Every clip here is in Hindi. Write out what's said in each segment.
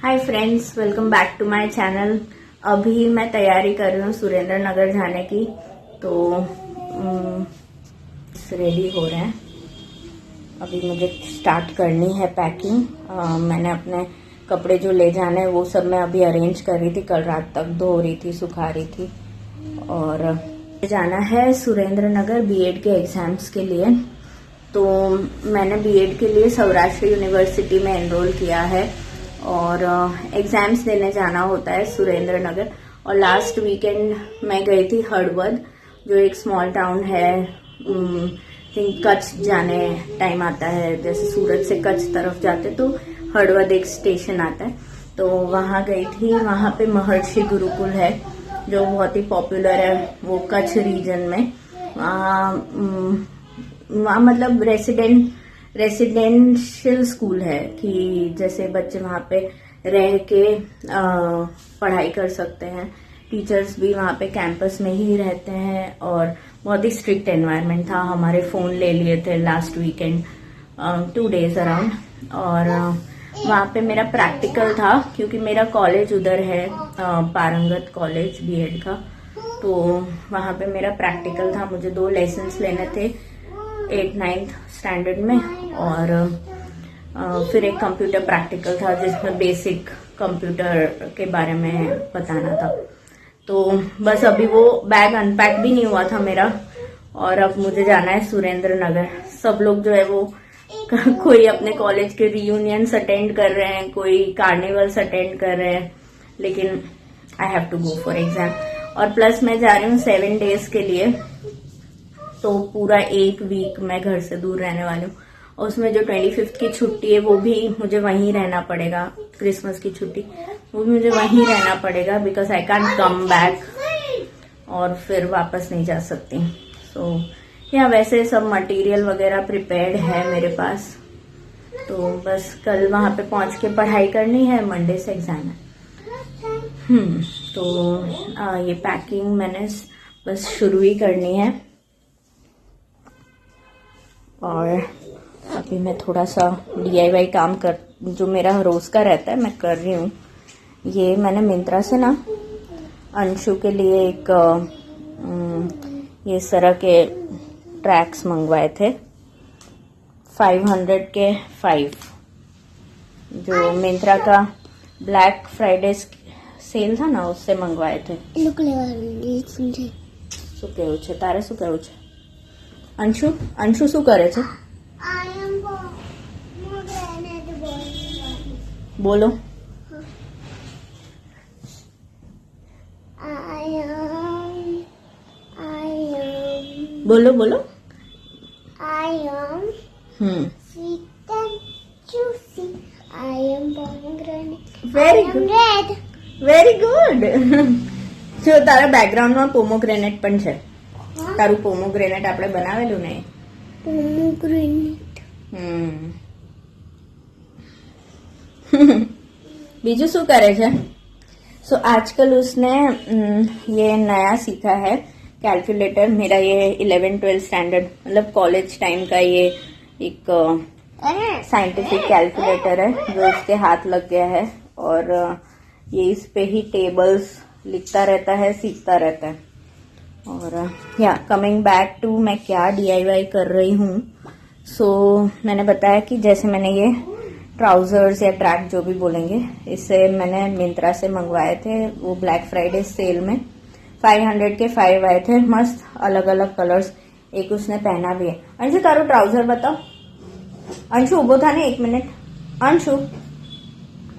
Hi friends, welcome back to my channel. अभी मैं तैयारी कर रही हूँ सुरेंद्र नगर जाने की, तो रेडी हो रहे हैं। अभी मुझे स्टार्ट करनी है पैकिंग। मैंने अपने कपड़े जो ले जाने हैं वो सब मैं अभी अरेंज कर रही थी, कल रात तक धो रही थी, सुखा रही थी। और जाना है सुरेंद्र नगर बीएड के एग्जाम्स के लिए। तो मैंने बीएड के लिए सौराष्ट्र यूनिवर्सिटी में एनरोल किया है और एग्जाम्स देने जाना होता है सुरेंद्र नगर। और लास्ट वीकेंड मैं गई थी हड़वद, जो एक स्मॉल टाउन है। थिंक कच्छ जाने टाइम आता है, जैसे सूरत से कच्छ तरफ जाते तो हड़वद एक स्टेशन आता है, तो वहां गई थी। वहां पे महर्षि गुरुकुल है जो बहुत ही पॉपुलर है वो कच्छ रीजन में। वहाँ मतलब रेसिडेंशियल स्कूल है कि जैसे बच्चे वहाँ पे रह के पढ़ाई कर सकते हैं। टीचर्स भी वहाँ पे कैंपस में ही रहते हैं और बहुत ही स्ट्रिक्ट एनवायरनमेंट था। हमारे फोन ले लिए थे लास्ट वीकेंड 2 days अराउंड। और वहाँ पे मेरा प्रैक्टिकल था क्योंकि मेरा कॉलेज उधर है, पारंगत कॉलेज बीएड का। तो वहाँ पे मेरा प्रैक्टिकल था, मुझे 2 लेसन्स लेने थे 8th 9th स्टैंडर्ड में। और फिर एक कंप्यूटर प्रैक्टिकल था जिसमें बेसिक कंप्यूटर के बारे में बताना था। तो बस अभी वो बैग अनपैक भी नहीं हुआ था मेरा और अब मुझे जाना है सुरेंद्र नगर। सब लोग जो है वो कोई अपने कॉलेज के रियूनियंस अटेंड कर रहे हैं, कोई कार्निवल्स अटेंड कर रहे हैं, लेकिन I have to go for exam. और प्लस मैं जा रही हूँ 7 days के लिए, तो पूरा 1 वीक मैं घर से दूर रहने वाली हूँ। और उसमें जो 25th की छुट्टी है वो भी मुझे वहीं रहना पड़ेगा। क्रिसमस की छुट्टी वो भी मुझे वहीं रहना पड़ेगा, because I can't come back और फिर वापस नहीं जा सकती। सो वैसे सब मटेरियल वगैरह प्रिपेयर्ड है मेरे पास, तो बस कल वहां पे पहुंच के पढ़ाई करनी है, मंडे से एग्जाम है। तो ये पैकिंग मैंने बस शुरू ही करनी है। और अभी मैं थोड़ा सा DIY काम जो मेरा रोज का रहता है मैं कर रही हूँ। ये मैंने मिंत्रा से ना अंशु के लिए एक ये इस तरह के ट्रैक्स मंगवाए थे, 500 के 5, जो मिंत्रा का ब्लैक फ्राइडे सेल था ना उससे मंगवाए थे। तारे શું કહેવું છે અંશુ શું કરે છે? બોલો बोलो बोलो। I am sweet and juicy. I am pomegranate. Very I am good. red. Very good. જો તારા બેકગ્રાઉન્ડમાં પોમોગ્રેનેટ પણ છે, તારું પોમોગ્રેનેટ આપણે બનાવેલું ને। Pomegranate. બીજું શું કરે છે? सो आजकल उसने ये नया सीखा है कैलकुलेटर। मेरा ये 11th-12th स्टैंडर्ड मतलब कॉलेज टाइम का ये एक साइंटिफिक कैलकुलेटर है जो उसके हाथ लग गया है। और ये इस पे ही टेबल्स लिखता रहता है, सीखता रहता है। और कमिंग बैक टू मैं क्या DIY कर रही हूँ। सो मैंने बताया कि जैसे मैंने ये ट्राउजर्स या ट्रैक जो भी बोलेंगे, इसे मैंने मिंत्रा से मंगवाए थे। वो ब्लैक फ्राइडे सेल में 500 के 5 आए थे, मस्त अलग अलग कलर्स। एक उसने पहना भी है। अंशु तारो ट्राउजर बताओ। अंशु उभो था ने 1 मिनट।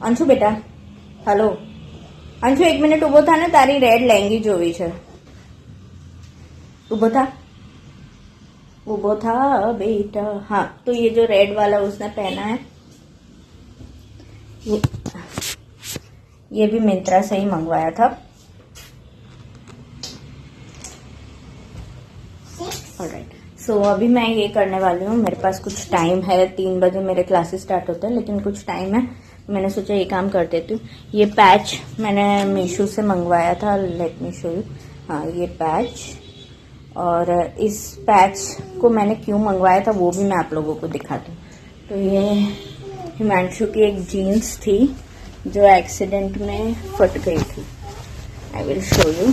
अंशु बेटा हेलो। अंशु 1 मिनट उभो था ने, तारी रेड लहंगी जोवी छे। उभो था बेटा। हाँ, तो ये जो रेड वाला उसने पहना है ये भी मिंत्रा से ही मंगवाया था। ऑलराइट, सो अभी मैं ये करने वाली हूँ। मेरे पास कुछ टाइम है, 3 बजे मेरे क्लासेस स्टार्ट होते हैं, लेकिन कुछ टाइम है, मैंने सोचा ये काम कर देती हूँ। ये पैच मैंने मीशो से मंगवाया था, लेट मी शो यू। हाँ, ये पैच। और इस पैच को मैंने क्यों मंगवाया था वो भी मैं आप लोगों को दिखाती हूँ। तो ये हिमांशु की एक जीन्स थी जो एक्सीडेंट में फट गई थी। I will show you.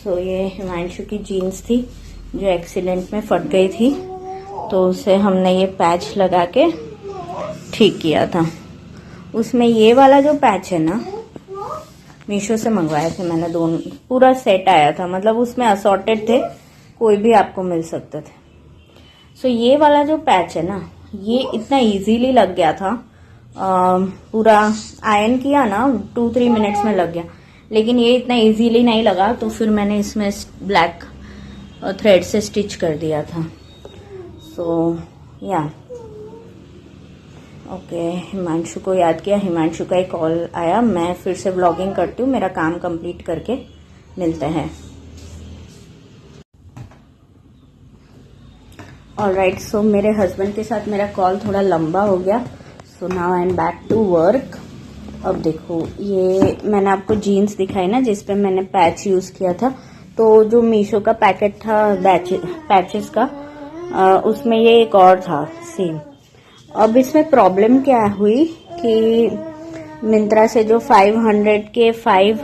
तो ये हिमांशु की जीन्स थी जो एक्सीडेंट में फट गई थी, तो उसे हमने ये पैच लगा के ठीक किया था। उसमें ये वाला जो पैच है ना, मीशो से मंगवाए थे मैंने, दोनों पूरा सेट आया था, मतलब उसमें असॉर्टेड थे, कोई भी आपको मिल सकते थे। सो ये वाला जो पैच है ना, ये इतना इजीली लग गया था, पूरा आयरन किया ना 2-3 मिनट्स में लग गया, लेकिन ये इतना इजीली नहीं लगा, तो फिर मैंने इसमें ब्लैक थ्रेड से स्टिच कर दिया था। सो या ओके, हिमांशु को याद किया, हिमांशु का एक कॉल आया, मैं फिर से व्लॉगिंग करती हूँ, मेरा काम कंप्लीट करके मिलते हैं। ऑलराइट, सो मेरे हस्बैंड के साथ मेरा कॉल थोड़ा लंबा हो गया, so now I am back to work. अब देखो, ये मैंने आपको जीन्स दिखाई ना जिसपे मैंने पैच यूज किया था, तो जो मीशो का पैकेट था पैचेस का, उसमें ये एक और था सेम। अब इसमें प्रॉब्लम क्या हुई कि मिंत्रा से जो 500 के 5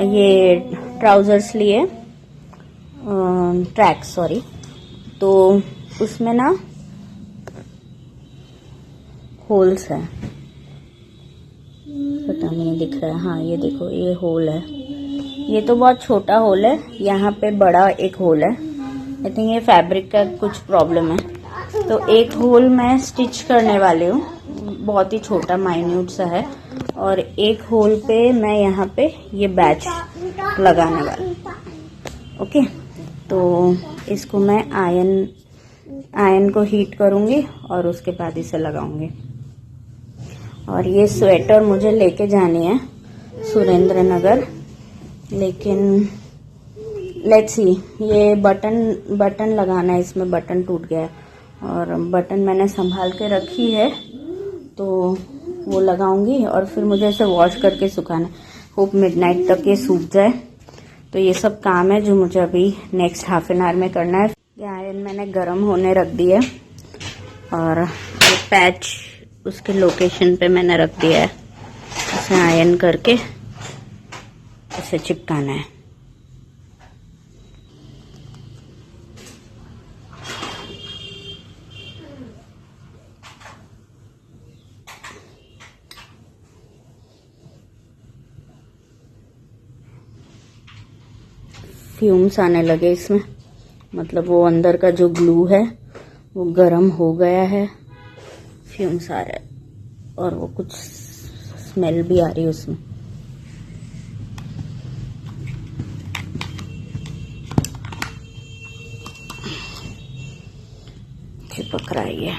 ये ट्राउजर्स लिए, ट्रैक्स सॉरी, तो उसमें ना होल्स है, पता नहीं दिख रहा है, हाँ ये देखो ये होल है, ये तो बहुत छोटा होल है, यहाँ पे बड़ा एक होल है। आई थिंक ये फैब्रिक का कुछ प्रॉब्लम है, तो एक होल मैं स्टिच करने वाली हूँ, बहुत ही छोटा माइन्यूट सा है, और एक होल पे मैं यहाँ पे ये बैच लगाने वाली हूँ। ओके, तो इसको मैं आयरन को हीट करूँगी और उसके बाद इसे लगाऊंगी। और ये स्वेटर मुझे लेके जानी है सुरेंद्र नगर, लेकिन लेट्स सी, ये बटन लगाना है, इसमें बटन टूट गया है और बटन मैंने संभाल के रखी है, तो वो लगाऊंगी और फिर मुझे इसे वॉश करके सुखाना है। होप मिडनाइट तक ये सूख जाए। तो ये सब काम है जो मुझे अभी नेक्स्ट हाफ एन आवर में करना है। ये आयरन मैंने गरम होने रख दिया है और ये पैच उसके लोकेशन पे मैंने रख दिया है, इसे आयरन करके इसे चिपकाना है। फ्यूम्स आने लगे इसमें, मतलब वो अंदर का जो ग्लू है वो गर्म हो गया है, फ्यूम्स आ रहा है और वो कुछ स्मेल भी आ रही है उसमें। चिपक रहा है ये,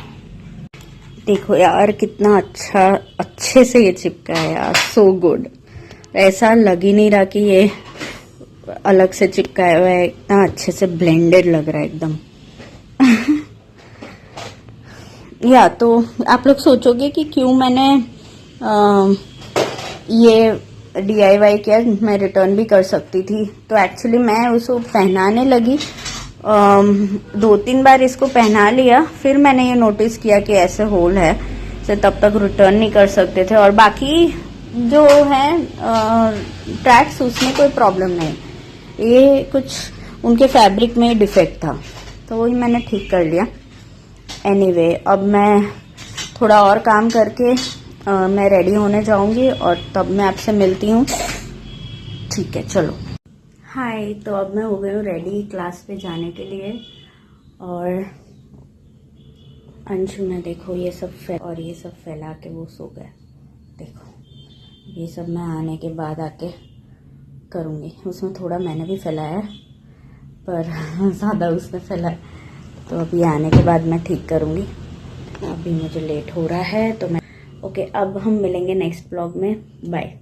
देखो यार कितना अच्छे से ये चिपका है यार, सो गुड। ऐसा लग ही नहीं रहा कि ये अलग से चिपकाया हुआ है, इतना अच्छे से ब्लेंडेड लग रहा है एकदम। या तो आप लोग सोचोगे कि क्यों मैंने ये DIY किया, मैं रिटर्न भी कर सकती थी। तो एक्चुअली मैं उसको पहनाने लगी, 2-3 बार इसको पहना लिया, फिर मैंने ये नोटिस किया कि ऐसे होल है, से तब तक रिटर्न नहीं कर सकते थे। और बाकी जो है ट्रैक्स, उसमें कोई प्रॉब्लम नहीं, ये कुछ उनके फैब्रिक में डिफेक्ट था, तो वही मैंने ठीक कर लिया। एनीवे, अब मैं थोड़ा और काम करके मैं रेडी होने जाऊंगी और तब मैं आपसे मिलती हूँ। ठीक है, चलो। हाय, तो अब मैं हो गई हूँ रेडी क्लास पे जाने के लिए। और अंशु ने देखो ये सब फैला के वो सो गया। देखो ये सब मैं आने के बाद आके करूँगी। उसमें थोड़ा मैंने भी फैलाया पर ज़्यादा उसने फैलाया, तो अभी आने के बाद मैं ठीक करूँगी। अभी मुझे लेट हो रहा है तो मैं ओके, अब हम मिलेंगे नेक्स्ट ब्लॉग में। बाय।